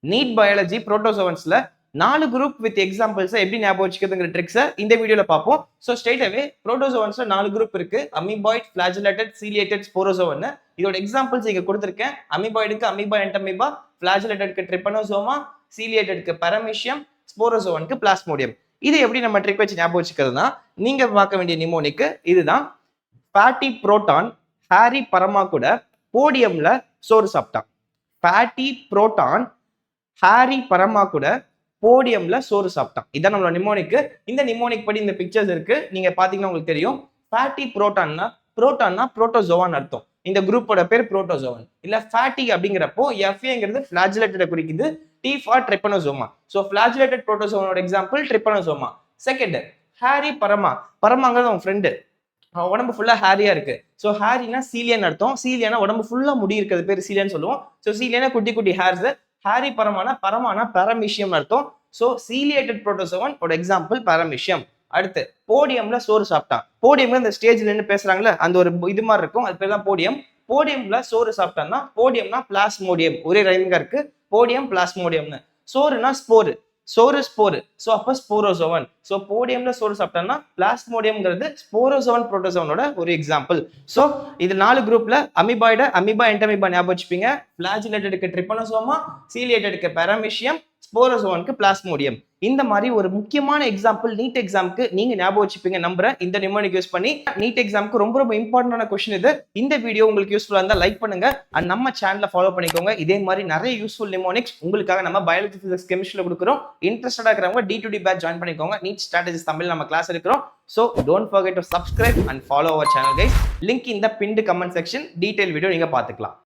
NEET biology புரோட்டோசோவன்ஸ்ல 4 group with examples எப்படி ஞாபகம் வச்சுக்கிறதுங்கிற ட்ரிக்ஸை இந்த வீடியோல பார்ப்போம். ஸோ ஸ்ட்ரெயிட் அவே புரோட்டோசோவன்ஸ்ல 4 குரூப் இருக்கு. Amoeboid, flagellated, ciliated, sporozoan. இதோட எக்ஸாம்பிள்ஸ் இங்க கொடுத்திருக்கேன். அமீபாய்டுக்கு அமீபா என்டமீபா, ஃபிளாஜெலேட்டட்க்கு ட்ரிபனோசோமா, சீலியேட்டட்க்கு பாராமீசியம், ஸ்போரோசோவனுக்கு பிளாஸ்மோடியம். இதை எப்படி நம்ம ட்ரிக் வச்சு ஞாபகம் வச்சுக்கிறதுனா, நீங்க பார்க்க வேண்டிய நிமோனிக் இதுதான். ஃபேட்டி புரோட்டான் ஹாரி பரமா கூட போடியம்ல சோறு சாப்பிட்டான். ஃபேட்டி புரோட்டான் ஹாரி பரமா கூட போடியம்ல சோறு சாப்பிட்டான். இதான் நம்மளோட நிமோனிக். இந்த நிமோனிக் படி இந்த பிக்சர்ஸ் இருக்கு. நீங்க பாத்தீங்கன்னா உங்களுக்கு தெரியும். ஃபேட்டி புரோட்டான்னா புரோட்டோசோவான் அர்த்தம். இந்த குரூப்போட பேர் புரோட்டோசோவன். இல்ல ஃபேட்டி அப்படிங்கிறப்போ எஃப்ஏங்கிறது ஃபிளாஜெலேட்டட் குறிக்குது. T for trypanosoma. So flagellated புரோட்டோசோவனோட எக்ஸாம்பிள் ட்ரிபனோசோமா. செகண்ட் ஹாரி பரமா. பரமாங்கிறது அவன் ஃப்ரெண்டு. உடம்பு ஃபுல்லா ஹேரியா இருக்கு. ஸோ ஹேரினா சீலியன் அர்த்தம். சீலியனா உடம்பு ஃபுல்லா முடி இருக்கிறது பேர் சீலியன் சொல்லுவோம். ஸோ சீலியனா குட்டி குட்டி ஹேர்ஸ். ஹாரி பரமானா பாராமீசியம் அர்த்தம். ஸோ சீலியேட்டட் புரோட்டோசோவன் ஒரு எக்ஸாம்பிள் பாராமீசியம். அடுத்து போடியம்ல சோறு சாப்பிட்டான். போடியம்ல இந்த ஸ்டேஜ்ல நின்று பேசுறாங்களே அந்த ஒரு இது மாதிரி இருக்கும். அது பேர் தான் போடியம். போடியம்ல சோறு சாப்பிட்டான்னா போடியம்னா பிளாஸ்மோடியம். ஒரே ரைமிங்கா இருக்கு. போடியம் பிளாஸ்மோடியம்னு. சோறுனா ஸ்போரு. சோறு ஸ்போரு. ஸோ அப்போ ஸ்போரோசோவன். ஸோ போடியம்ல சோறு சாப்பிட்டான்னா பிளாஸ்மோடியம்ங்கிறது ஸ்போரோசோவன் புரோட்டோசோவனோட ஒரு எக்ஸாம்பிள். ஸோ இது 4 குரூப்ல அமீபா என்டமீபா ஞாபகம் வச்சுப்பீங்க. ஃபிளாஜெலேட்டடுக்கு ட்ரிபனோசோமா, சீலியேட்டடுக்கு பாராமீசியம், ஸ்போரோசோவனுக்கு பிளாஸ்மோடியம். இந்த மாதிரி ஒரு முக்கியமான எக்ஸாம்பிள் நீட் எக்ஸாமுக்கு நீங்க ஞாபகம் வச்சுப்பீங்க நம்புறேன். இந்த நிமோனிக் யூஸ் பண்ணி நீட் எக்ஸாமுக்கு ரொம்ப ரொம்ப இம்பார்ட்டன்டான கொஸ்டின் இது. இந்த வீடியோ உங்களுக்கு யூஸ்ஃபுல்லா இருந்தா லைக் பண்ணுங்க. அண்ட் நம்ம சேனலை ஃபாலோ பண்ணிக்கோங்க. இதே மாதிரி நிறைய யூஸ்ஃபுல் நிமோனிக்ஸ் உங்களுக்காக நம்ம பயாலஜி, பிசிக்ஸ், கெமிஸ்ட்ரியில கொடுக்குறோம். இன்ட்ரெஸ்டடா இருக்கிறவங்க D2D பேட்ச் ஜாயின் பண்ணிக்கோங்க. நீட் ஸ்ட்ராட்டஜிஸ் தமிழ் நம்ம கிளாஸ் இருக்கிறோம். So don't forget to subscribe and follow our channel guys. Link in the pinned comment section. Detail video நீங்க பாத்துக்கலாம்.